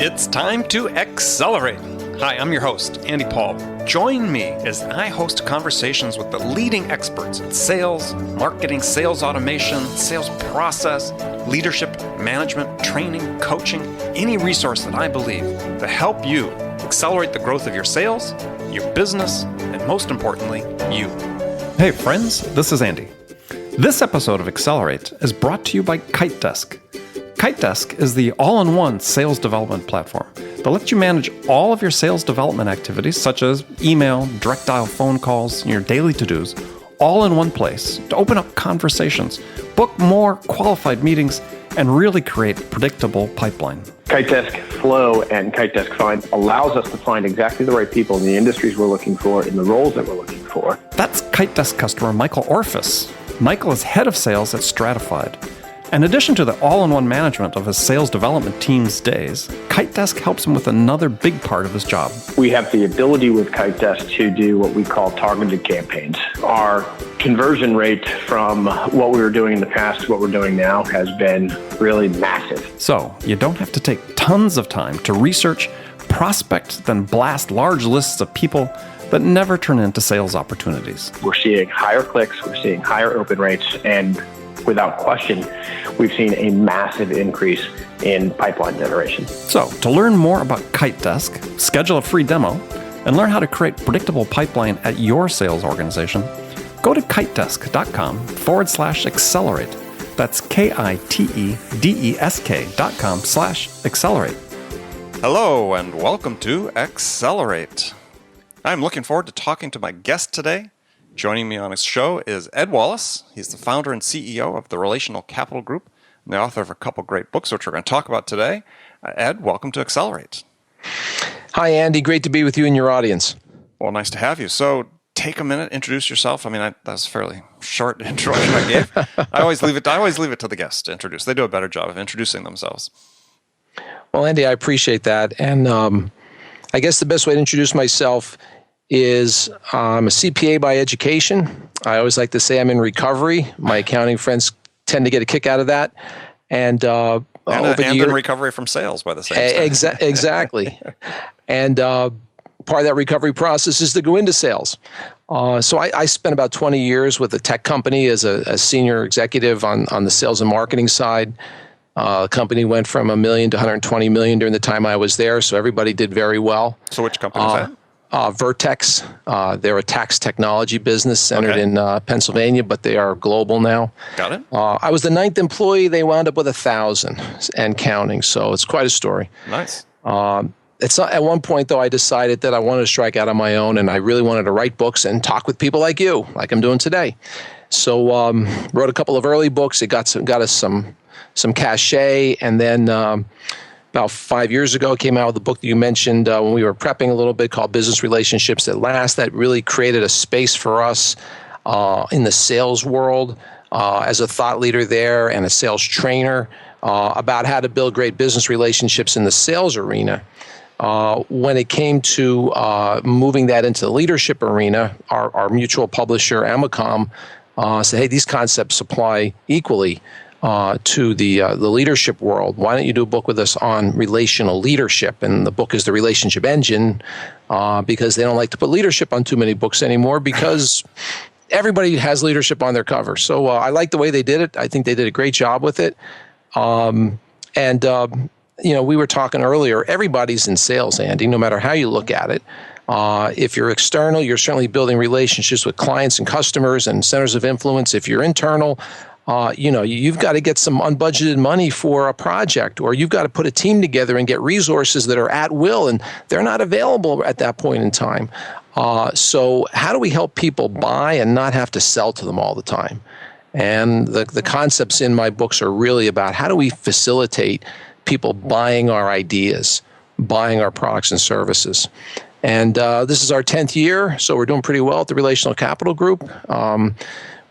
It's time to accelerate. Hi, I'm your host, Andy Paul. Join me as I host conversations with the leading experts in sales, marketing, sales automation, sales process, leadership, management, training, coaching, any resource that I believe to help you accelerate the growth of your sales, your business, and most importantly, you. Hey friends, this is Andy. This episode of Accelerate is brought to you by KiteDesk. KiteDesk is the all-in-one sales development platform that lets you manage all of your sales development activities, such as email, direct dial phone calls, and your daily to-dos, all in one place to open up conversations, book more qualified meetings, and really create a predictable pipeline. KiteDesk Flow and KiteDesk Find allows us to find exactly the right people in the industries we're looking for, in the roles that we're looking for. That's KiteDesk customer Michael Orphis. Michael is head of sales at Stratified. In addition to the all-in-one management of his sales development team's days, KiteDesk helps him with another big part of his job. We have the ability with KiteDesk to do what we call targeted campaigns. Our conversion rate from what we were doing in the past to what we're doing now has been really massive. So you don't have to take tons of time to research, prospect, then blast large lists of people that never turn into sales opportunities. We're seeing higher clicks, we're seeing higher open rates, and without question, we've seen a massive increase in pipeline generation. So, to learn more about KiteDesk, schedule a free demo, and learn how to create predictable pipeline at your sales organization, go to kitedesk.com/accelerate. That's KITEDESK.com/accelerate. Hello, and welcome to Accelerate. I'm looking forward to talking to my guest today. Joining me on his show is Ed Wallace. He's the founder and CEO of the Relational Capital Group and the author of a couple great books, which we're going to talk about today. Ed, welcome to Accelerate. Hi, Andy. Great to be with you and your audience. Well, nice to have you. So take a minute, introduce yourself. I mean, that was a fairly short introduction I gave. I always leave it to the guest to introduce. They do a better job of introducing themselves. Well, Andy, I appreciate that. And I guess the best way to introduce myself is I'm a CPA by education. I always like to say I'm in recovery. My accounting friends tend to get a kick out of that. And in recovery from sales by the same time. Exactly. And part of that recovery process is to go into sales. So I spent about 20 years with a tech company as a senior executive on the sales and marketing side. The company went from $1 million to $120 million during the time I was there, so everybody did very well. So which company is that? Vertex. They're a tax technology business centered in Pennsylvania, but they are global now. Got it. I was the 9th employee. They wound up with 1,000 and counting, so it's quite a story. Nice. At one point, though, I decided that I wanted to strike out on my own, and I really wanted to write books and talk with people like you, like I'm doing today. So wrote a couple of early books. It got us some cachet, and then about 5 years ago, came out with a book that you mentioned when we were prepping a little bit called Business Relationships That Last. That really created a space for us in the sales world as a thought leader there and a sales trainer about how to build great business relationships in the sales arena. When it came to moving that into the leadership arena, our mutual publisher, Amacom, said, hey, these concepts apply equally to the leadership world. Why don't you do a book with us on relational leadership? And the book is The Relationship Engine, because they don't like to put leadership on too many books anymore because everybody has leadership on their cover. So I like the way they did it. I think they did a great job with it. We were talking earlier, everybody's in sales, Andy, no matter how you look at it. If you're external, you're certainly building relationships with clients and customers and centers of influence. If you're internal, you've got to get some unbudgeted money for a project, or you've got to put a team together and get resources that are at will, and they're not available at that point in time. So how do we help people buy and not have to sell to them all the time? And the concepts in my books are really about how do we facilitate people buying our ideas, buying our products and services. And this is our 10th year, so we're doing pretty well at the Relational Capital Group.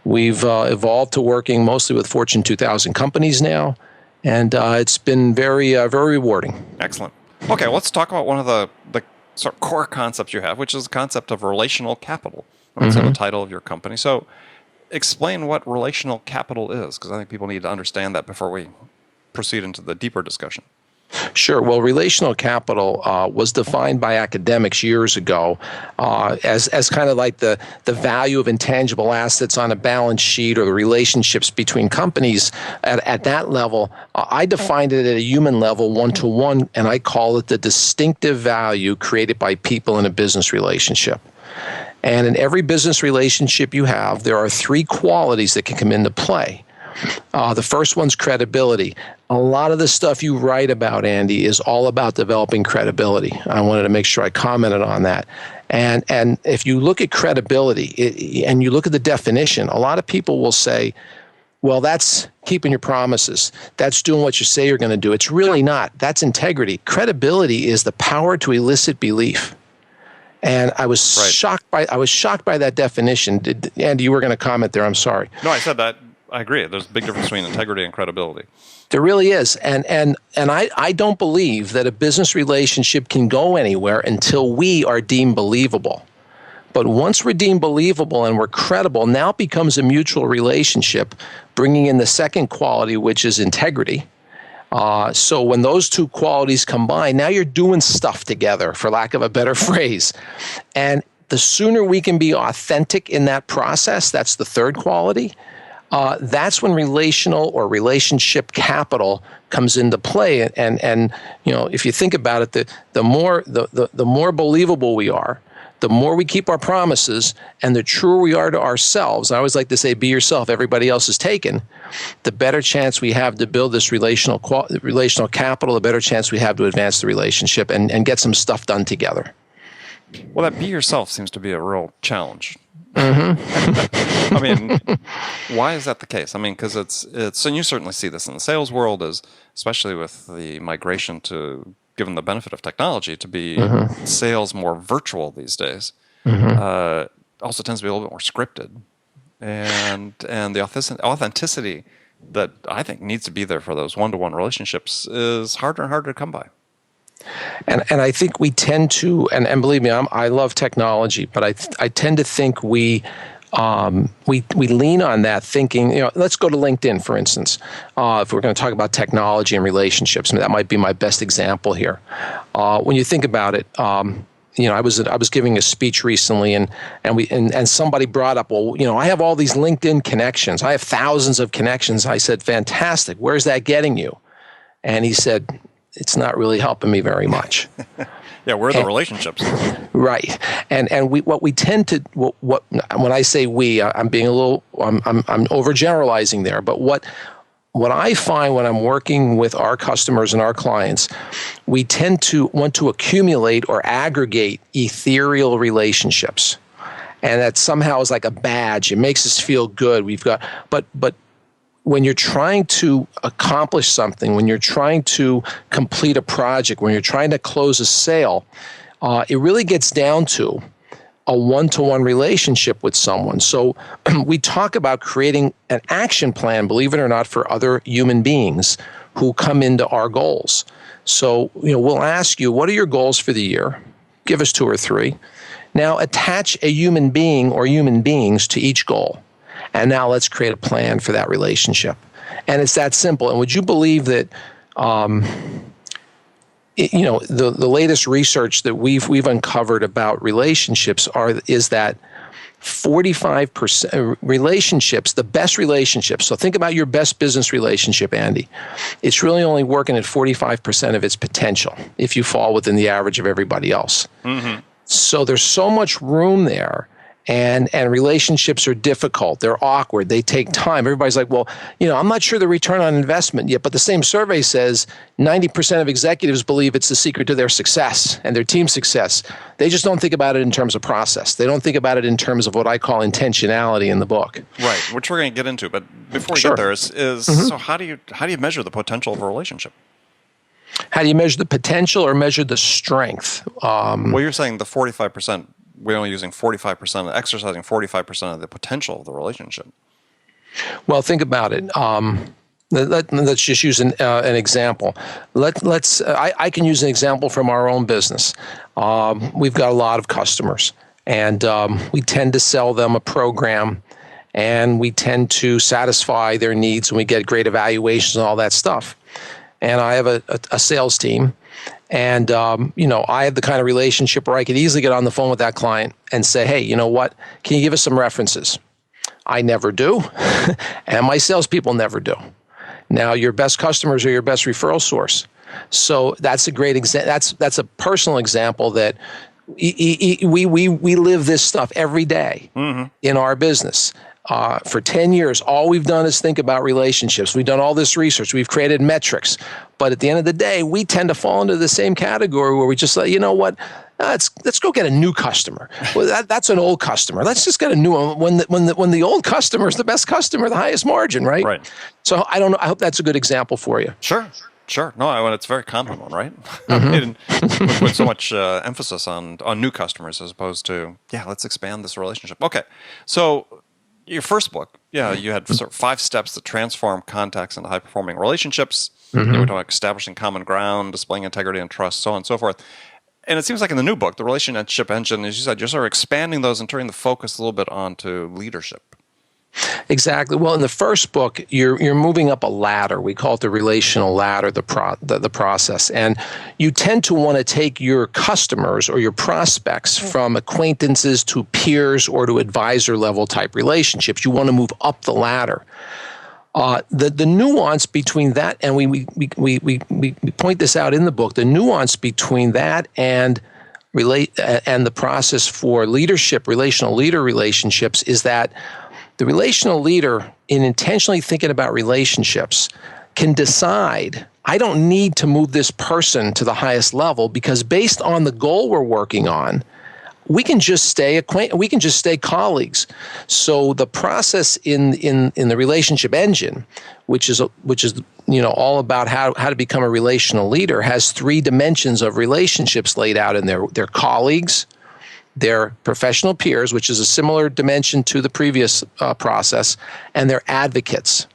We've evolved to working mostly with Fortune 2000 companies now, and it's been very, very rewarding. Excellent. Okay, let's talk about one of the sort of core concepts you have, which is the concept of relational capital. That's the title of your company. So explain what relational capital is, because I think people need to understand that before we proceed into the deeper discussion. Sure. Well, relational capital was defined by academics years ago as kind of like the value of intangible assets on a balance sheet, or the relationships between companies at that level. I defined it at a human level, one-to-one, and I call it the distinctive value created by people in a business relationship. And in every business relationship you have, there are three qualities that can come into play. The first one's credibility. A lot of the stuff you write about, Andy, is all about developing credibility. I wanted to make sure I commented on that. And if you look at credibility and you look at the definition, a lot of people will say, well, that's keeping your promises. That's doing what you say you're going to do. It's really not. That's integrity. Credibility is the power to elicit belief. And I was shocked by that definition. Andy, you were going to comment there. I'm sorry. No, I said that. I agree. There's a big difference between integrity and credibility. There really is. And I don't believe that a business relationship can go anywhere until we are deemed believable. But once we're deemed believable and we're credible, now it becomes a mutual relationship, bringing in the second quality, which is integrity. So when those two qualities combine, now you're doing stuff together, for lack of a better phrase. And the sooner we can be authentic in that process, that's the third quality. That's when relational or relationship capital comes into play. And if you think about it, the more believable we are, the more we keep our promises, and the truer we are to ourselves. I always like to say, be yourself, everybody else is taken. The better chance we have to build this relational capital, the better chance we have to advance the relationship and get some stuff done together. Well, that be yourself seems to be a real challenge. Mm-hmm. I mean, why is that the case? I mean, because it's, and you certainly see this in the sales world, especially with the migration to, given the benefit of technology, to be sales more virtual these days. Also tends to be a little bit more scripted, and the authenticity that I think needs to be there for those one-to-one relationships is harder and harder to come by. And I think we tend to, and believe me, I love technology, but I tend to think we lean on that thinking, let's go to LinkedIn, for instance. If we're going to talk about technology and relationships, that might be my best example here. When you think about it, I was giving a speech recently, and somebody brought up, well, I have all these LinkedIn connections. I have thousands of connections. I said, fantastic. Where's that getting you? And he said, it's not really helping me very much. Yeah, where are the relationships? Right, and what we tend to when I say we, I'm being I'm overgeneralizing there. But what I find when I'm working with our customers and our clients, we tend to want to accumulate or aggregate ethereal relationships, and that somehow is like a badge. It makes us feel good. But when you're trying to accomplish something, when you're trying to complete a project, when you're trying to close a sale, it really gets down to a one-to-one relationship with someone. So we talk about creating an action plan, believe it or not, for other human beings who come into our goals. So, we'll ask you, what are your goals for the year? Give us 2 or 3. Now attach a human being or human beings to each goal. And now let's create a plan for that relationship. And it's that simple. And would you believe that, the latest research that we've uncovered about relationships is that 45% relationships, the best relationships. So think about your best business relationship, Andy. It's really only working at 45% of its potential if you fall within the average of everybody else. Mm-hmm. So there's so much room there. And relationships are difficult. They're awkward. They take time. Everybody's like, well, I'm not sure the return on investment yet. But the same survey says 90% of executives believe it's the secret to their success and their team's success. They just don't think about it in terms of process. They don't think about it in terms of what I call intentionality in the book. Right, which we're going to get into. But before we get there, so how do you measure the potential of a relationship? How do you measure the potential or measure the strength? Well, you're saying the 45%. We're only using 45%, exercising 45% of the potential of the relationship. Well, think about it. Let's just use an example. I can use an example from our own business. We've got a lot of customers, and we tend to sell them a program, and we tend to satisfy their needs, and we get great evaluations and all that stuff. and I have a sales team, and I have the kind of relationship where I could easily get on the phone with that client and say, hey, you know what? Can you give us some references? I never do, and my salespeople never do. Now, your best customers are your best referral source. So that's a great example. That's a personal example that we live this stuff every day in our business. For 10 years, all we've done is think about relationships. We've done all this research. We've created metrics. But at the end of the day, we tend to fall into the same category where we just say, you know what, let's go get a new customer. Well, that's an old customer. Let's just get a new one. When the old customer is the best customer, the highest margin, right? Right. So I don't know. I hope that's a good example for you. Sure. No, it's a very common one, right? We put so much emphasis on new customers as opposed to, let's expand this relationship. Okay, so your first book, you had sort of 5 steps that transform contacts into high-performing relationships. You were talking about establishing common ground, displaying integrity and trust, so on and so forth. And it seems like in the new book, the relationship engine, as you said, you're sort of expanding those and turning the focus a little bit onto leadership. Exactly. Well, in the first book, you're moving up a ladder. We call it the relational ladder, the process. And you tend to want to take your customers or your prospects from acquaintances to peers or to advisor level type relationships. You want to move up the ladder. The nuance between that, and we point this out in the book, the nuance between that and the process for leadership, relational leader relationships, is that the relational leader, in intentionally thinking about relationships, can decide, I don't need to move this person to the highest level because based on the goal we're working on, we can just stay colleagues. So the process in the relationship engine, which is all about how to become a relational leader, has 3 dimensions of relationships laid out in there. They're colleagues, they're professional peers, which is a similar dimension to the previous process, and they're advocates.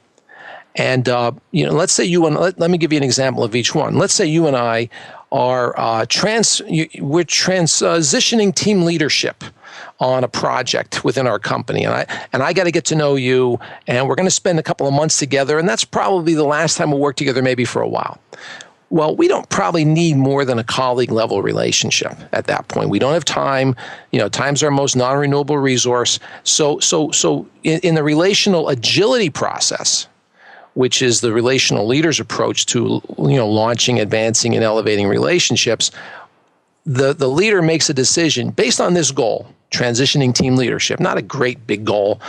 And let's say let me give you an example of each one. Let's say you and I are we're transitioning team leadership on a project within our company, and I got to get to know you, and we're going to spend a couple of months together, and that's probably the last time we'll work together, maybe for a while. Well, we don't probably need more than a colleague level relationship at that point. We don't have time. Time's our most non-renewable resource. So in the relational agility process, which is the relational leader's approach to launching, advancing, and elevating relationships, the leader makes a decision based on this goal, transitioning team leadership. Not a great big goal.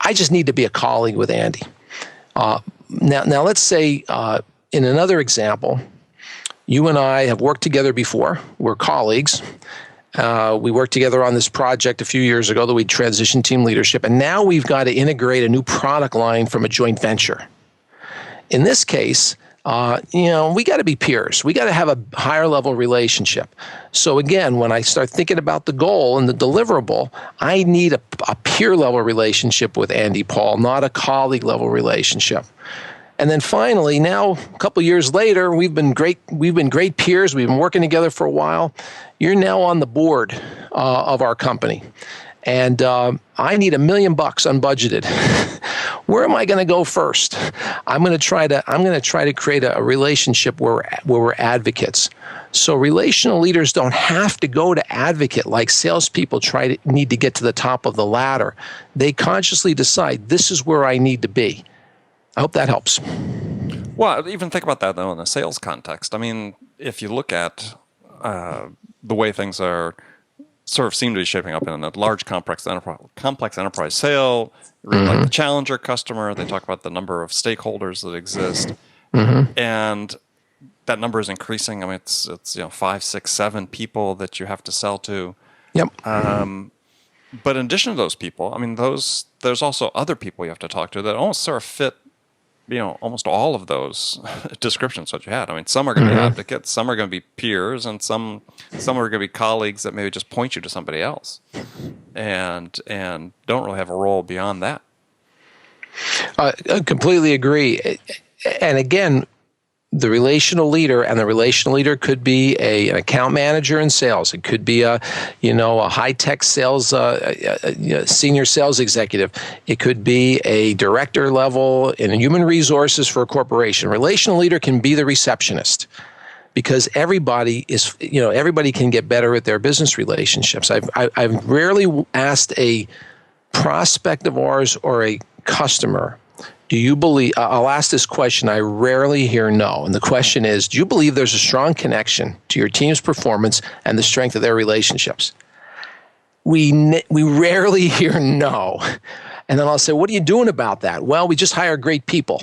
I just need to be a colleague with Andy. Now let's say in another example, you and I have worked together before. We're colleagues. We worked together on this project a few years ago that we transitioned team leadership, and now we've got to integrate a new product line from a joint venture. In this case, we got to be peers. We got to have a higher level relationship. So again, when I start thinking about the goal and the deliverable, I need a peer level relationship with Andy Paul, not a colleague level relationship. And then finally, now a couple years later, we've been great peers. We've been working together for a while. You're now on the board of our company, and I need $1 million unbudgeted. Where am I going to go first? I'm going to try to create a relationship where we're advocates. So relational leaders don't have to go to advocate like salespeople need to get to the top of the ladder. They consciously decide, this is where I need to be. I hope that helps. Well, even think about that, though, in a sales context. I mean, if you look at the way things are sort of seem to be shaping up in a large complex enterprise sale, like the challenger customer, they talk about the number of stakeholders that exist, and that number is increasing. I mean, it's 5, 6, 7 people that you have to sell to. Yep. But in addition to those people, I mean, there's also other people you have to talk to that almost sort of fit, almost all of those descriptions that you had. I mean, some are going to be advocates, some are going to be peers, and some are going to be colleagues that maybe just point you to somebody else, and don't really have a role beyond that. I completely agree. And again, the relational leader, and the relational leader could be an account manager in sales. It could be a high-tech sales, senior sales executive. It could be a director level in human resources for a corporation. Relational leader can be the receptionist, because everybody can get better at their business relationships. I've rarely asked a prospect of ours or a customer, do you believe, I'll ask this question, I rarely hear no. And the question is, do you believe there's a strong connection to your team's performance and the strength of their relationships? We rarely hear no. And then I'll say, what are you doing about that? Well, we just hire great people.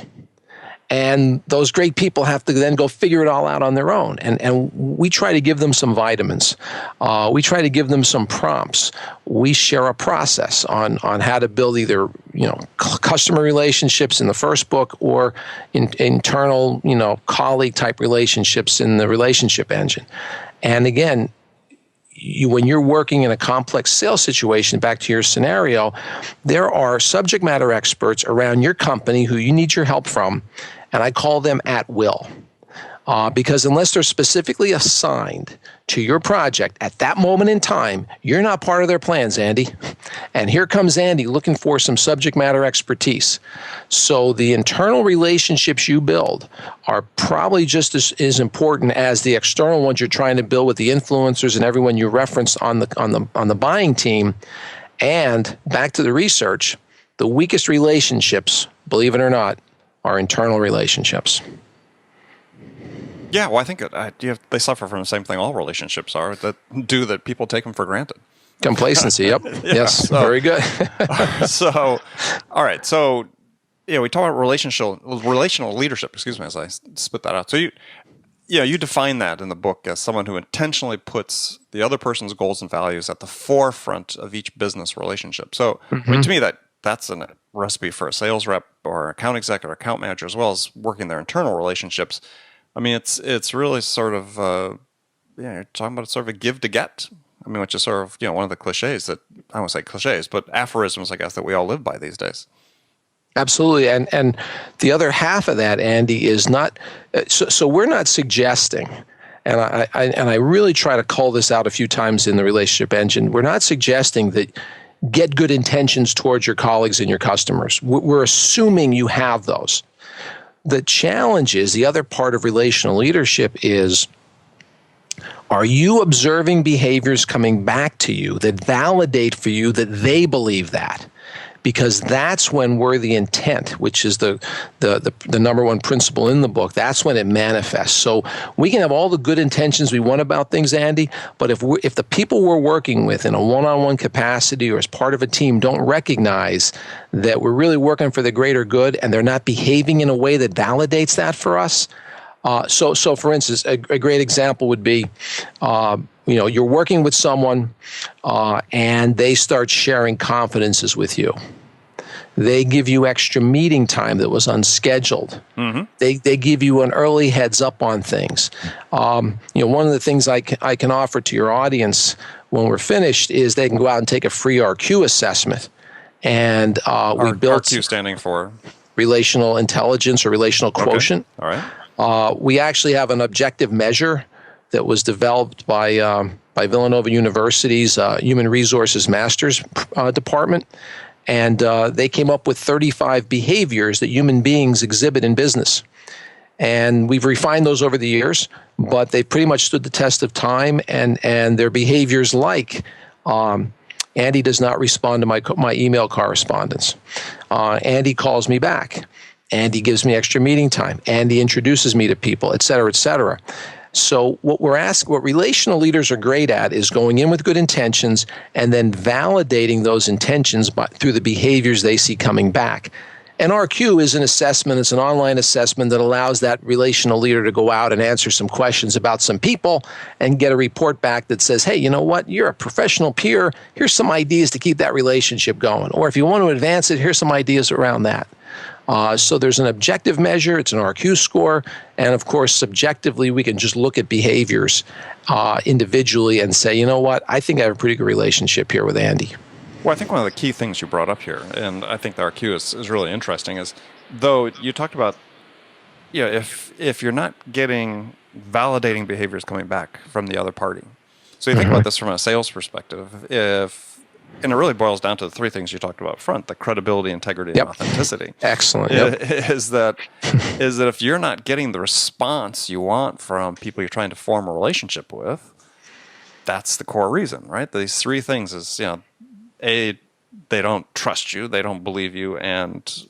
And those great people have to then go figure it all out on their own. And we try to give them some vitamins. We try to give them some prompts. We share a process on how to build either customer relationships in the first book or internal colleague type relationships in the relationship engine. And again, when you're working in a complex sales situation, back to your scenario, there are subject matter experts around your company who you need your help from, and I call them at will. Because unless they're specifically assigned to your project at that moment in time, you're not part of their plans, Andy. And here comes Andy looking for some subject matter expertise. So the internal relationships you build are probably just as important as the external ones you're trying to build with the influencers and everyone you reference on the buying team. And back to the research, the weakest relationships, believe it or not, are internal relationships. Yeah, well, I think they suffer from the same thing all relationships are, that people take them for granted. Complacency, yep. Yes, very good. So, all right. So, we talk about relational leadership, as I spit that out. So you define that in the book as someone who intentionally puts the other person's goals and values at the forefront of each business relationship. So, I mean, to me, that's a recipe for a sales rep or account executive or account manager, as well as working their internal relationships. I mean, it's really sort of, you're talking about sort of a give to get. I mean, which is sort of, one of the cliches that, I won't say cliches, but aphorisms, I guess, that we all live by these days. Absolutely. And the other half of that, Andy, is not, so we're not suggesting, and I really try to call this out a few times in the relationship engine, we're not suggesting that get good intentions towards your colleagues and your customers. We're assuming you have those. The challenge is, the other part of relational leadership is, are you observing behaviors coming back to you that validate for you that they believe that? Because that's when worthy intent, which is the number one principle in the book, that's when it manifests. So we can have all the good intentions we want about things, Andy, but if the people we're working with in a one-on-one capacity or as part of a team don't recognize that we're really working for the greater good and they're not behaving in a way that validates that for us. So for instance, a great example would be, you're working with someone and they start sharing confidences with you. They give you extra meeting time that was unscheduled. Mm-hmm. They give you an early heads up on things. One of the things I can offer to your audience when we're finished is they can go out and take a free RQ assessment. And we built RQ standing for relational intelligence or relational quotient. Okay. All right. We actually have an objective measure that was developed by Villanova University's Human Resources Masters Department. And they came up with 35 behaviors that human beings exhibit in business. And we've refined those over the years, but they pretty much stood the test of time. And their behaviors like, Andy does not respond to my email correspondence. Andy calls me back. Andy gives me extra meeting time. Andy introduces me to people, et cetera, et cetera. So what relational leaders are great at is going in with good intentions and then validating those intentions through the behaviors they see coming back. And RQ is an assessment. It's an online assessment that allows that relational leader to go out and answer some questions about some people and get a report back that says, hey, you know what? You're a professional peer. Here's some ideas to keep that relationship going. Or if you want to advance it, here's some ideas around that. So there's an objective measure, it's an RQ score, and of course, subjectively, we can just look at behaviors individually and say, you know what, I think I have a pretty good relationship here with Andy. Well, I think one of the key things you brought up here, and I think the RQ is really interesting, is though you talked about if you're not getting validating behaviors coming back from the other party. So you think about this from a sales perspective. And it really boils down to the three things you talked about up front: the credibility, integrity, and authenticity. Excellent. Is that if you're not getting the response you want from people you're trying to form a relationship with, that's the core reason, right? These three things is, A, they don't trust you, they don't believe you, and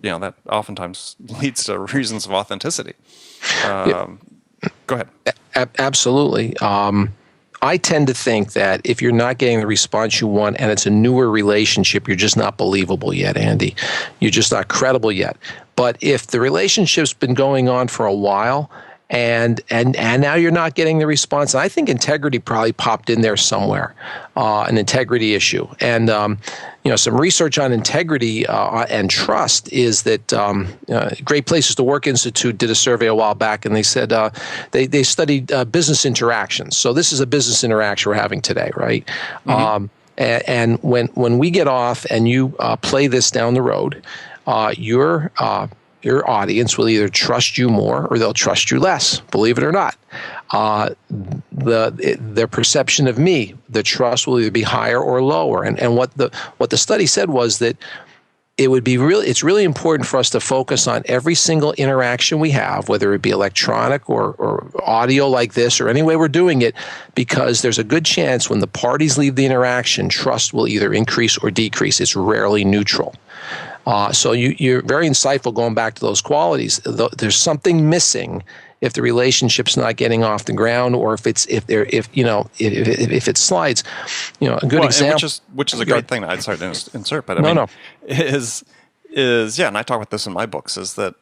that oftentimes leads to reasons of authenticity. Go ahead. Absolutely. I tend to think that if you're not getting the response you want and it's a newer relationship, you're just not believable yet, Andy. You're just not credible yet. But if the relationship's been going on for a while and now you're not getting the response, and I think integrity probably popped in there somewhere, an integrity issue. And some research on integrity and trust is that Great Places to Work Institute did a survey a while back, and they said they studied business interactions. So this is a business interaction we're having today, right? Mm-hmm. And when we get off and you play this down the road, your audience will either trust you more or they'll trust you less, believe it or not. Their perception of me, the trust will either be higher or lower. And what the study said was that it's really important for us to focus on every single interaction we have, whether it be electronic or audio like this or any way we're doing it, because there's a good chance when the parties leave the interaction, trust will either increase or decrease. It's rarely neutral. So you're very insightful going back to those qualities. There's something missing if the relationship's not getting off the ground, or if it slides. A good example, which is a great thing. I'm sorry to insert, but is and I talk about this in my books. Is that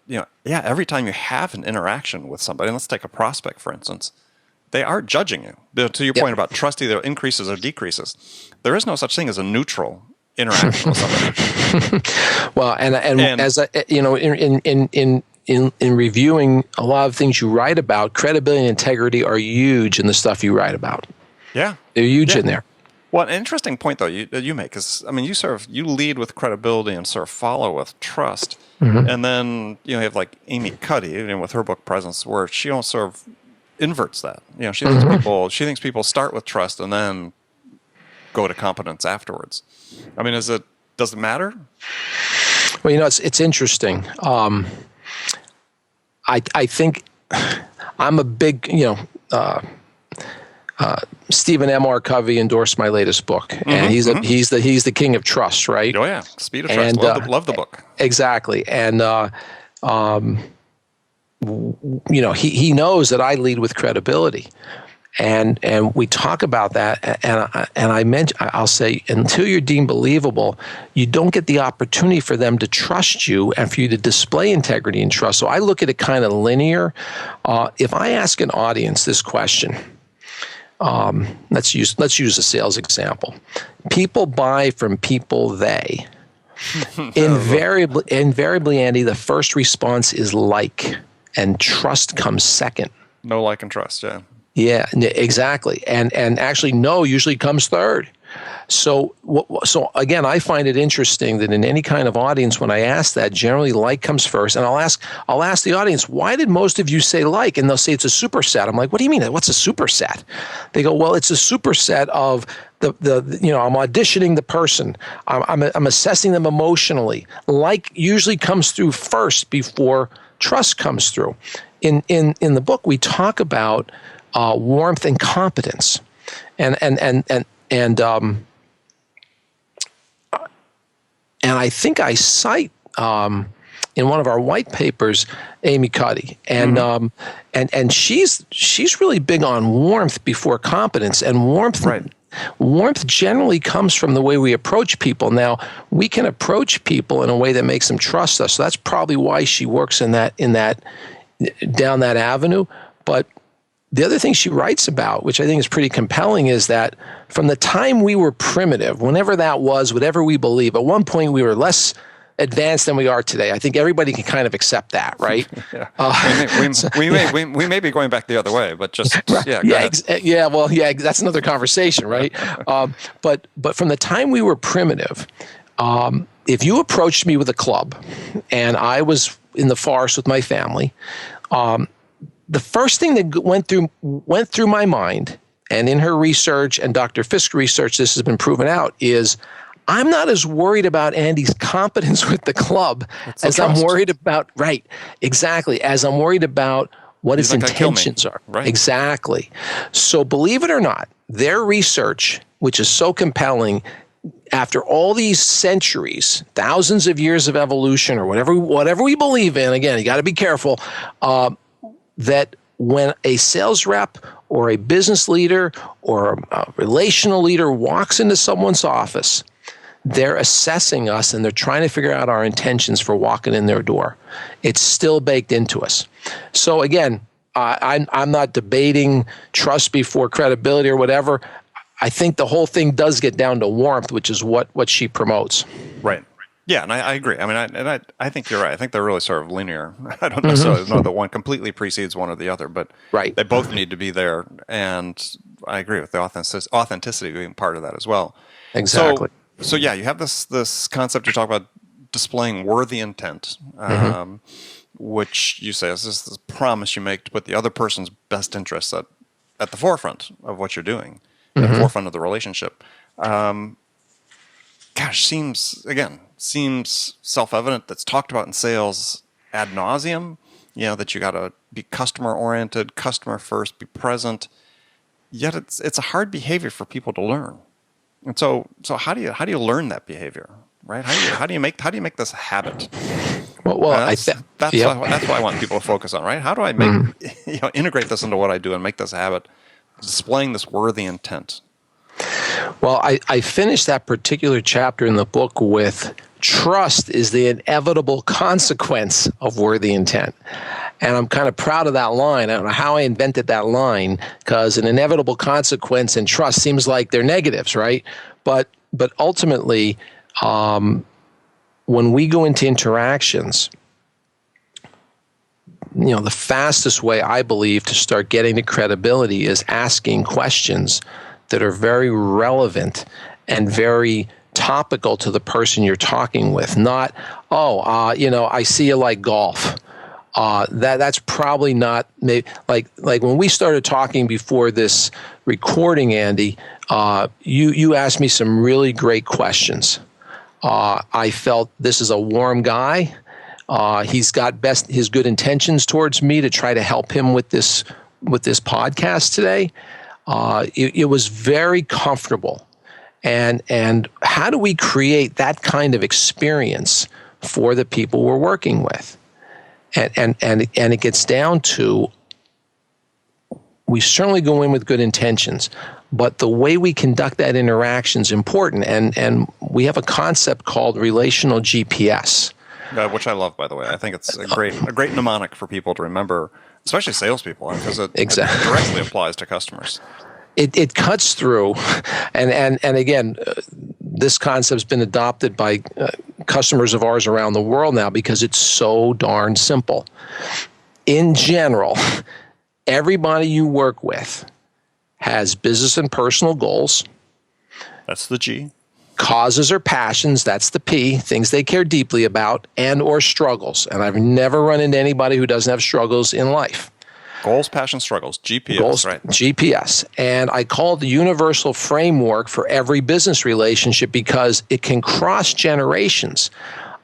every time you have an interaction with somebody, and let's take a prospect for instance, they are judging you. To your point about trust either increases or decreases. There is no such thing as a neutral interaction with somebody. Well, and as in reviewing a lot of things you write about, credibility and integrity are huge in the stuff you write about. Yeah, they're huge in there. Well, an interesting point though you make is, you lead with credibility and sort of follow with trust, and then you have like Amy Cuddy with her book Presence, where she almost sort of inverts that. She thinks people start with trust and then go to competence afterwards. Does it matter? Well, it's interesting. I think I'm a big, Stephen M. R. Covey endorsed my latest book, and he's the king of trust, right? Oh yeah, Speed of Trust. And, love the book. Exactly, and he knows that I lead with credibility. And we talk about that, and I'll say, until you're deemed believable, you don't get the opportunity for them to trust you and for you to display integrity and trust. So I look at it kind of linear. If I ask an audience this question, let's use a sales example. People buy from people they. Invariably, Andy, the first response is like, and trust comes second. No like and trust, yeah. Yeah, exactly. And actually, no usually comes third. So again, I find it interesting that in any kind of audience, when I ask that, generally like comes first. And I'll ask the audience, why did most of you say like? And they'll say it's a superset. I'm like, what do you mean? What's a superset? They go, well, it's a superset of I'm auditioning the person. I'm assessing them emotionally. Like usually comes through first before trust comes through. In the book, we talk about warmth and competence, and I think I cite in one of our white papers Amy Cuddy, and she's really big on warmth before competence, and warmth. Right. Warmth generally comes from the way we approach people. Now, we can approach people in a way that makes them trust us. So that's probably why she works in that down that avenue. But the other thing she writes about, which I think is pretty compelling, is that from the time we were primitive, whenever that was, whatever we believe, at one point we were less advanced than we are today. I think everybody can kind of accept that, right? We may be going back the other way, but just that's another conversation, right? But from the time we were primitive, if you approached me with a club, and I was in the forest with my family. The first thing that went through my mind, and in her research and Dr. Fisk's research, this has been proven out, is I'm not as worried about Andy's competence with the club as I'm worried about, right, exactly, as I'm worried about what his intentions are. Right. Exactly. So believe it or not, their research, which is so compelling, after all these centuries, thousands of years of evolution or whatever we believe in, again, you got to be careful, that when a sales rep or a business leader or a relational leader walks into someone's office, they're assessing us and they're trying to figure out our intentions for walking in their door. It's still baked into us. So again, I'm not debating trust before credibility or whatever. I think the whole thing does get down to warmth, which is what she promotes. Right. Yeah, and I agree. I mean, I think you're right. I think they're really sort of linear. I don't necessarily know that one completely precedes one or the other, but right. They both need to be there. And I agree with the authenticity being part of that as well. Exactly. So yeah, you have this concept you talk about, displaying worthy intent, which you say is this promise you make to put the other person's best interests at the forefront of what you're doing, at the forefront of the relationship. Seems self-evident. That's talked about in sales ad nauseum. That you got to be customer-oriented, customer first, be present. Yet it's a hard behavior for people to learn. And so how do you learn that behavior, right? How do you make this a habit? Well, that's what I want people to focus on, right? How do I make integrate this into what I do and make this a habit, displaying this worthy intent? Well, I finished that particular chapter in the book with trust is the inevitable consequence of worthy intent. And I'm kind of proud of that line. I don't know how I invented that line, because an inevitable consequence and trust seems like they're negatives, right? But ultimately, when we go into interactions, the fastest way, I believe, to start getting to credibility is asking questions that are very relevant and very topical to the person you're talking with. Not, I see you like golf. That's probably not like when we started talking before this recording, Andy. You asked me some really great questions. I felt this is a warm guy. He's got his good intentions towards me to try to help him with this podcast today. It was very comfortable. And how do we create that kind of experience for the people we're working with? And it gets down to, we certainly go in with good intentions, but the way we conduct that interaction is important. And we have a concept called relational GPS. Which I love, by the way. I think it's a great mnemonic for people to remember, especially salespeople, because it directly applies to customers. It cuts through, and again, this concept's been adopted by customers of ours around the world now because it's so darn simple. In general, everybody you work with has business and personal goals. That's the G. Causes or passions, that's the P, things they care deeply about, and or struggles. And I've never run into anybody who doesn't have struggles in life. Goals, passion, struggles, GPS, Goals, right? GPS. And I call it the universal framework for every business relationship because it can cross generations.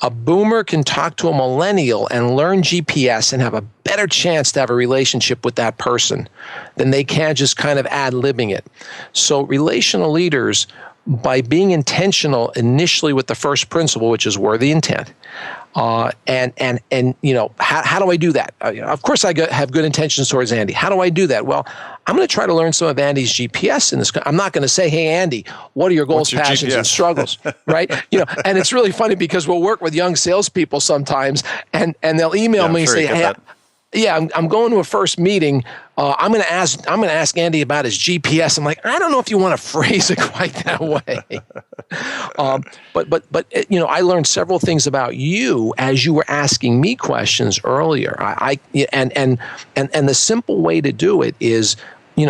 A boomer can talk to a millennial and learn GPS and have a better chance to have a relationship with that person than they can just kind of ad-libbing it. So relational leaders, by being intentional initially with the first principle, which is worthy intent, how do I do that? Of course, I have good intentions towards Andy. How do I do that? Well, I'm going to try to learn some of Andy's GPS in this. I'm not going to say, "Hey, Andy, what are your goals, passions, and struggles?" Right? And it's really funny because we'll work with young salespeople sometimes, and they'll email me and say, "Hey, I'm going to a first meeting. I'm going to ask Andy about his GPS." I'm like, I don't know if you want to phrase it quite that way. But I learned several things about you as you were asking me questions earlier. And the simple way to do it is,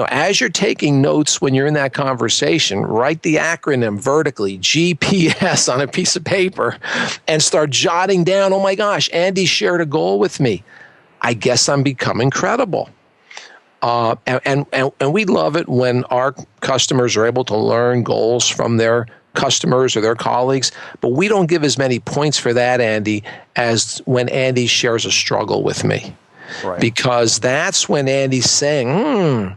as you're taking notes when you're in that conversation, write the acronym vertically, GPS, on a piece of paper and start jotting down, oh my gosh, Andy shared a goal with me. I guess I'm becoming credible. And we love it when our customers are able to learn goals from their customers or their colleagues, but we don't give as many points for that, Andy, as when Andy shares a struggle with me. Right. Because that's when Andy's saying,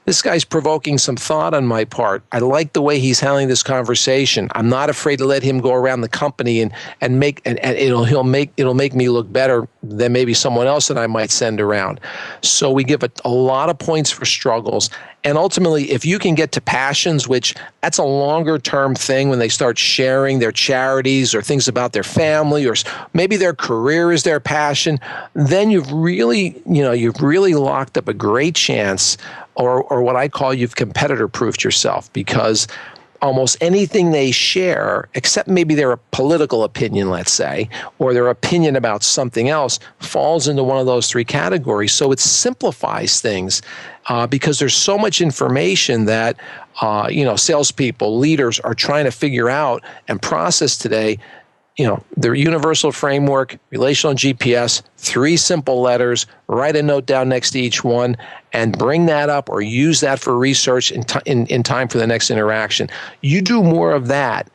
this guy's provoking some thought on my part. I like the way he's handling this conversation. I'm not afraid to let him go around the company and it'll make me look better than maybe someone else that I might send around. So we give a lot of points for struggles. And ultimately, if you can get to passions, which that's a longer term thing when they start sharing their charities or things about their family or maybe their career is their passion, then you've really locked up a great chance, or what I call you've competitor-proofed yourself, because almost anything they share, except maybe their political opinion, let's say, or their opinion about something else, falls into one of those three categories. So it simplifies things because there's so much information that salespeople, leaders are trying to figure out and process today. The universal framework, relational GPS, 3 simple letters, write a note down next to each one, and bring that up or use that for research in time for the next interaction. You do more of that,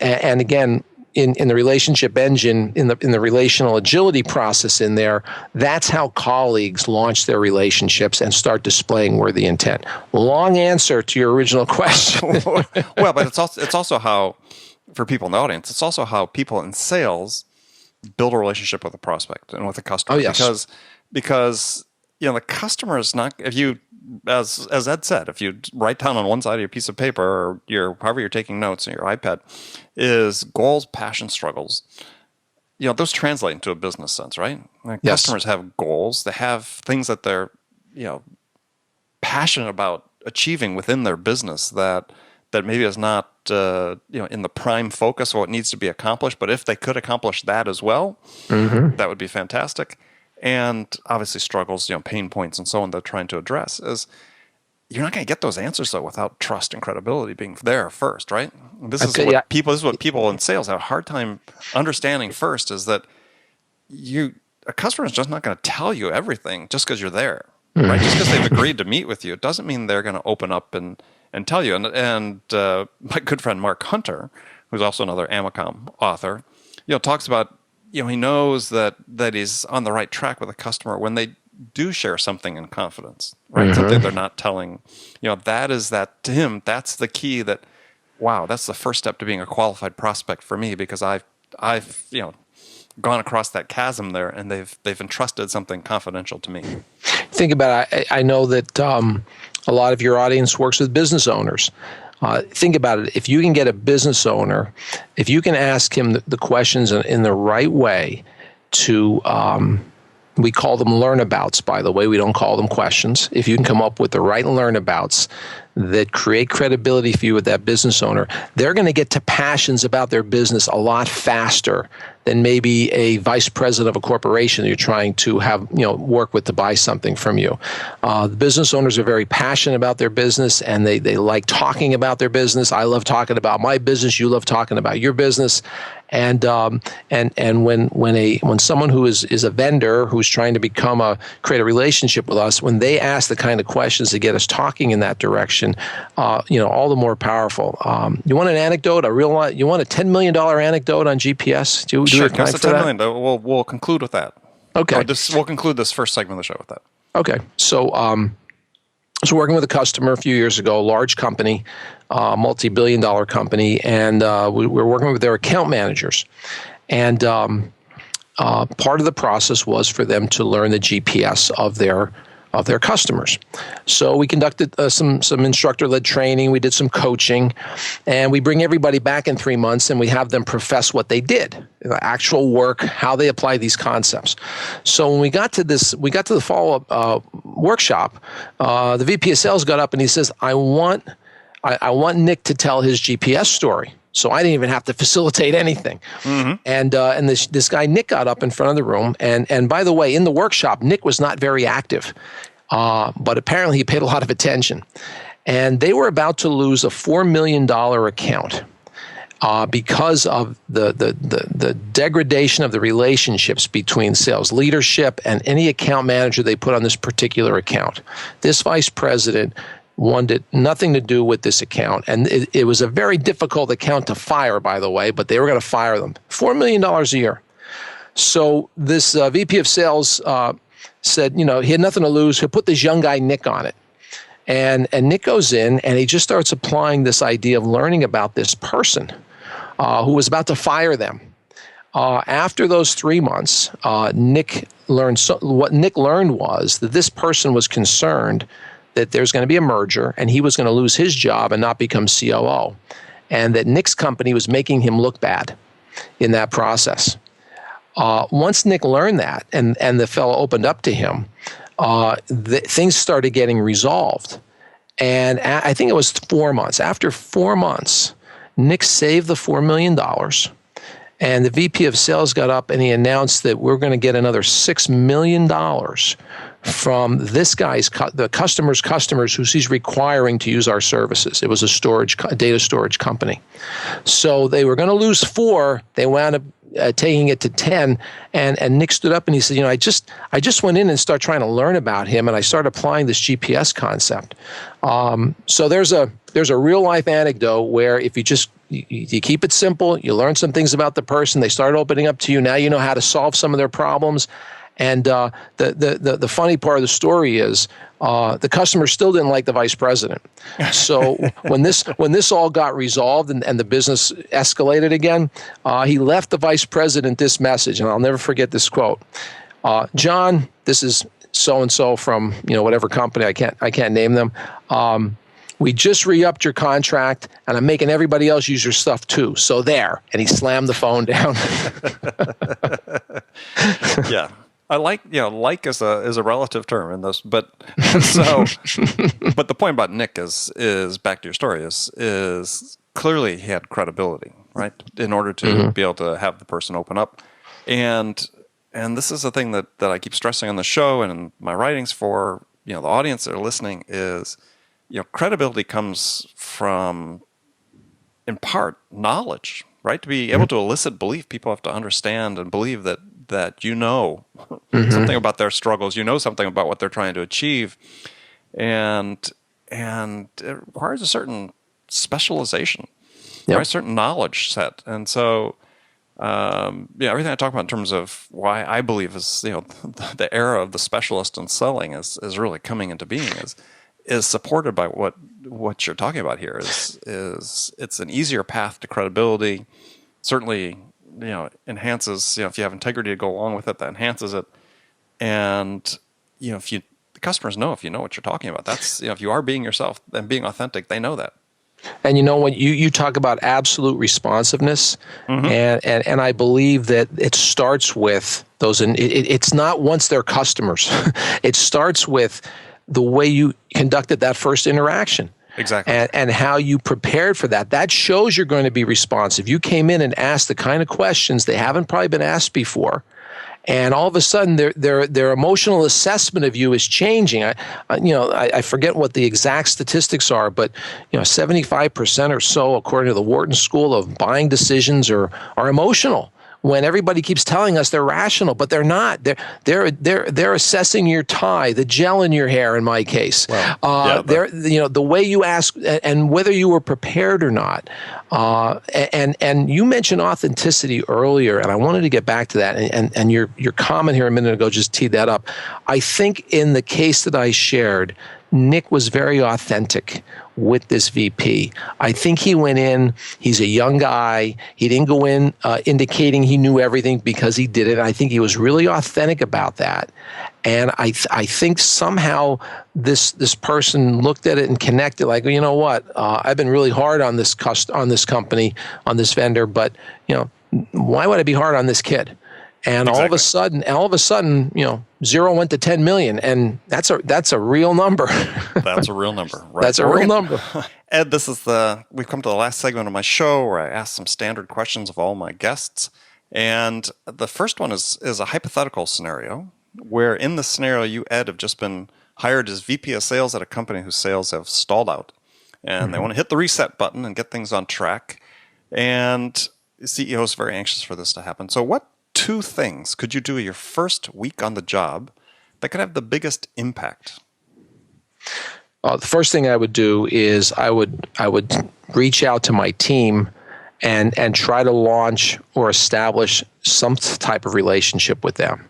and again, in the relationship engine, in the relational agility process in there, that's how colleagues launch their relationships and start displaying worthy intent. Long answer to your original question. Well, but it's also how, for people in the audience, it's also how people in sales build a relationship with a prospect and with a customer. Oh, yes. Because the customer is not, if you, as Ed said, if you write down on one side of your piece of paper or however you're taking notes on your iPad, is goals, passion, struggles. Those translate into a business sense, right? Yes. Customers have goals. They have things that they're, passionate about achieving within their business that maybe is not in the prime focus of what needs to be accomplished. But if they could accomplish that as well, that would be fantastic. And obviously struggles, pain points and so on they're trying to address. Is you're not going to get those answers though without trust and credibility being there first, right? This is what people in sales have a hard time understanding first, is that a customer is just not going to tell you everything just because you're there, right? Just because they've agreed to meet with you, it doesn't mean they're going to open up and tell you. And my good friend Mark Hunter, who's also another Amicom author, talks about, he knows that he's on the right track with a customer when they do share something in confidence, right? Something they're not telling, that to him, that's the key. That, wow, that's the first step to being a qualified prospect for me, because I've gone across that chasm there, and they've entrusted something confidential to me. Think about it. I know that a lot of your audience works with business owners. Think about it. If you can get a business owner, if you can ask him the questions in the right way to, we call them learnabouts, by the way. We don't call them questions. If you can come up with the right learnabouts that create credibility for you with that business owner, they're going to get to passions about their business a lot faster than maybe a vice president of a corporation that you're trying to have, work with to buy something from you. The business owners are very passionate about their business, and they like talking about their business. I love talking about my business. You love talking about your business. And when someone who is a vendor who's trying to create a relationship with us, when they ask the kind of questions that get us talking in that direction, all the more powerful. You want an anecdote? You want a $10 million anecdote on GPS? Sure, give us a $10 million. We'll conclude with that. Okay. We'll conclude this first segment of the show with that. Okay. So I was working with a customer a few years ago, a large company, multi-billion-dollar company, and we were working with their account managers. And part of the process was for them to learn the GPS of their customers. So we conducted some instructor-led training. We did some coaching, and we bring everybody back in 3 months, and we have them profess what they did, actual work, how they apply these concepts. So when we got to the follow-up workshop, the VP of sales got up and he says, I want Nick to tell his GPS story. So I didn't even have to facilitate anything. And this guy, Nick, got up in front of the room. And by the way, in the workshop, Nick was not very active. But apparently he paid a lot of attention. And they were about to lose a $4 million account because of the degradation of the relationships between sales leadership and any account manager they put on this particular account. This vice president wanted nothing to do with this account. And it was a very difficult account to fire, by the way, but they were going to fire them. $4 million a year. So this VP of sales said, he had nothing to lose. He'll put this young guy, Nick, on it. And Nick goes in and he just starts applying this idea of learning about this person who was about to fire them. After those 3 months, what Nick learned was that this person was concerned that there's going to be a merger and he was going to lose his job and not become COO. And that Nick's company was making him look bad in that process. Once Nick learned that and the fellow opened up to him, things started getting resolved. And I think it was 4 months. After 4 months, Nick saved the $4 million. And the VP of sales got up and he announced that we're going to get another $6 million from this guy's, the customer's customers who he's requiring to use our services. It was a data storage company. So they were going to lose 4. They wound up taking it to 10, and Nick stood up and he said, I just went in and started trying to learn about him, and I started applying this GPS concept. So there's a real life anecdote where if you keep it simple, you learn some things about the person, they start opening up to you. Now you know how to solve some of their problems. And the funny part of the story is the customer still didn't like the vice president. So when this all got resolved and the business escalated again, he left the vice president this message, and I'll never forget this quote. John, this is so and so from whatever company, I can't name them. We just re-upped your contract, and I'm making everybody else use your stuff too. So there, and he slammed the phone down. Yeah. I like is a relative term in this, but the point about Nick is back to your story is clearly he had credibility, right? In order to be able to have the person open up. And this is the thing that I keep stressing on the show and in my writings for, the audience that are listening is, credibility comes from, in part, knowledge, right? To be able to elicit belief, people have to understand and believe that something about their struggles, something about what they're trying to achieve, and it requires a certain specialization, right? A certain knowledge set. And so, everything I talk about in terms of why I believe is, the era of the specialist in selling is really coming into being is supported by what you're talking about here is it's an easier path to credibility. Certainly, enhances, if you have integrity to go along with it, that enhances it. And, if the customers know, if you know what you're talking about, that's, if you are being yourself and being authentic, they know that. And when you talk about absolute responsiveness, and I believe that it starts with those, and it's not once they're customers. It starts with the way you conducted that first interaction. Exactly. And how you prepared for that. That shows you're going to be responsive. You came in and asked the kind of questions they haven't probably been asked before. And all of a sudden, their emotional assessment of you is changing. I forget what the exact statistics are, but 75% or so, according to the Wharton School of Buying Decisions, are emotional. When everybody keeps telling us they're rational, but they're not. They're assessing your tie, the gel in your hair. In my case, the way you ask and whether you were prepared or not. And you mentioned authenticity earlier, and I wanted to get back to that. And your comment here a minute ago just teed that up. I think in the case that I shared, Nick was very authentic with this VP. I think he went in, he's a young guy. He didn't go in indicating he knew everything because he did it. I think he was really authentic about that. And I think somehow this person looked at it and connected like, you know what, I've been really hard on this company, on this vendor, but why would I be hard on this kid? And exactly. all of a sudden, 0 went to 10 million, and that's a real number. That's a real number, right? That's a real number. Ed, we've come to the last segment of my show where I ask some standard questions of all my guests, and the first one is a hypothetical scenario where in the scenario you, Ed, have just been hired as VP of sales at a company whose sales have stalled out. And they want to hit the reset button and get things on track. And the CEO is very anxious for this to happen. So what 2 things could you do your first week on the job that could have the biggest impact? The first thing I would do is I would reach out to my team and try to launch or establish some type of relationship with them.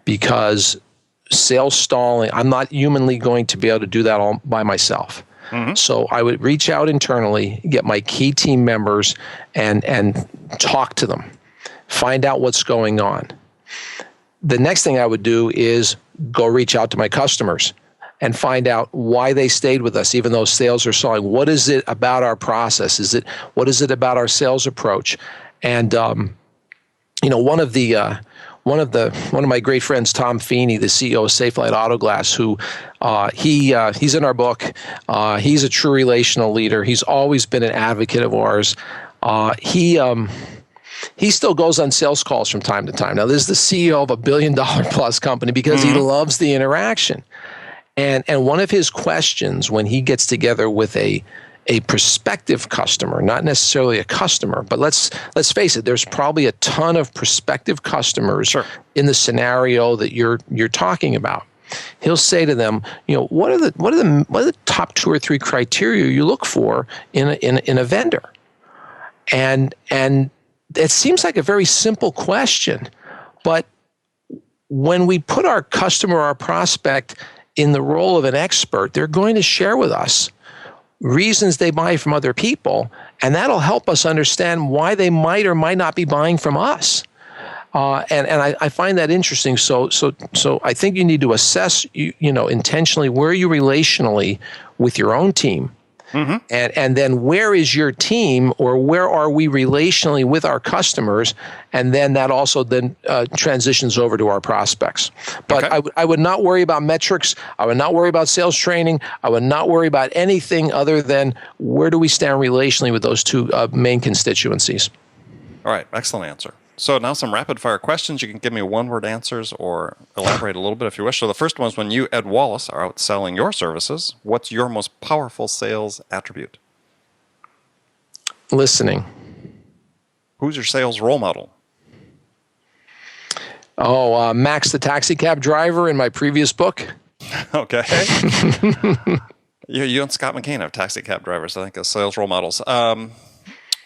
Because sales stalling, I'm not humanly going to be able to do that all by myself. So I would reach out internally, get my key team members, and talk to them, find out what's going on. The next thing I would do is go reach out to my customers and find out why they stayed with us, even though sales are stalling. What is it about our process? What is it about our sales approach? And one of my great friends, Tom Feeney, the CEO of Safelite Autoglass, who he's in our book. He's a true relational leader. He's always been an advocate of ours. He still goes on sales calls from time to time. Now, this is the CEO of a $1 billion plus company because he loves the interaction. And one of his questions when he gets together with a prospective customer, not necessarily a customer, but let's face it, there's probably a ton of prospective customers in the scenario that you're talking about. He'll say to them, what are the top 2 or 3 criteria you look for in a vendor? And it seems like a very simple question, but when we put our customer, our prospect, in the role of an expert, they're going to share with us reasons they buy from other people, and that'll help us understand why they might or might not be buying from us. And I find that interesting. So I think you need to assess, intentionally where are you relationally with your own team, and then where is your team, or where are we relationally with our customers, and then that also transitions over to our prospects. But okay. I would not worry about metrics. I would not worry about sales training. I would not worry about anything other than where do we stand relationally with those 2 main constituencies. All right, excellent answer. So now some rapid fire questions. You can give me 1-word answers or elaborate a little bit if you wish. So the first one is, when you, Ed Wallace, are out selling your services, what's your most powerful sales attribute? Listening. Who's your sales role model? Max the taxi cab driver in my previous book. Okay. You and Scott McCain have taxi cab drivers, I think, as sales role models.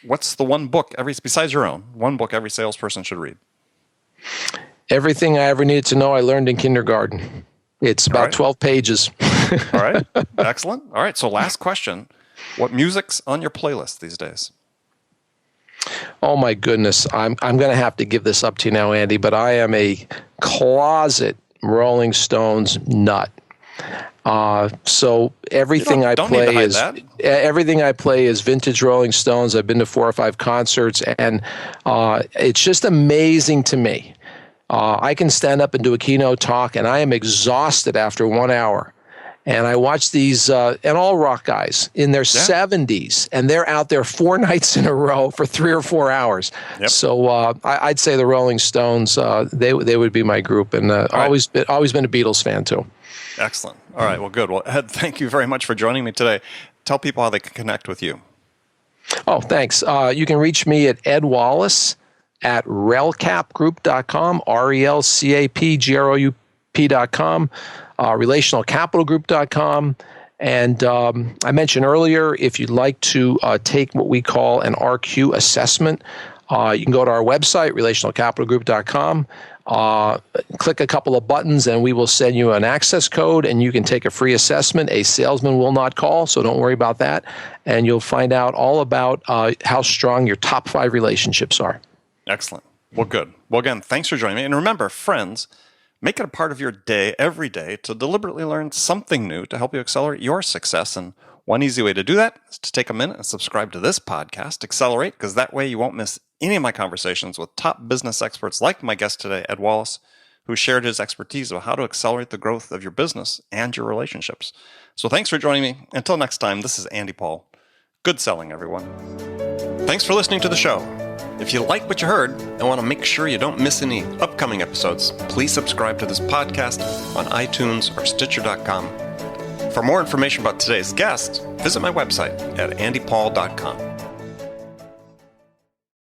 What's the one book, besides your own, one book every salesperson should read? Everything I ever needed to know I learned in kindergarten. It's about 12 pages. All right. Excellent. All right. So last question. What music's on your playlist these days? Oh, my goodness. I'm going to have to give this up to you now, Andy, but I am a closet Rolling Stones nut. So everything I play is vintage Rolling Stones. I've been to 4 or 5 concerts, and it's just amazing to me. I can stand up and do a keynote talk, and I am exhausted after 1 hour. And I watch these, and all rock guys in their 70s, and they're out there 4 nights in a row for 3 or 4 hours. Yep. So I'd say the Rolling Stones, they would be my group, and always been a Beatles fan too. Excellent. All right. Well, good. Well, Ed, thank you very much for joining me today. Tell people how they can connect with you. Oh, thanks. You can reach me at Ed Wallace at relcapgroup.com, relcapgroup.com, relationalcapitalgroup.com. And I mentioned earlier, if you'd like to take what we call an RQ assessment, you can go to our website, relationalcapitalgroup.com. Click a couple of buttons and we will send you an access code, and you can take a free assessment. A salesman will not call, so don't worry about that. And you'll find out all about how strong your top 5 relationships are. Excellent. Well, good. Well, again, thanks for joining me. And remember, friends, make it a part of your day every day to deliberately learn something new to help you accelerate your success. And one easy way to do that is to take a minute and subscribe to this podcast, Accelerate, because that way you won't miss any of my conversations with top business experts like my guest today, Ed Wallace, who shared his expertise of how to accelerate the growth of your business and your relationships. So thanks for joining me. Until next time, this is Andy Paul. Good selling, everyone. Thanks for listening to the show. If you like what you heard and want to make sure you don't miss any upcoming episodes, please subscribe to this podcast on iTunes or Stitcher.com. For more information about today's guest, visit my website at andypaul.com.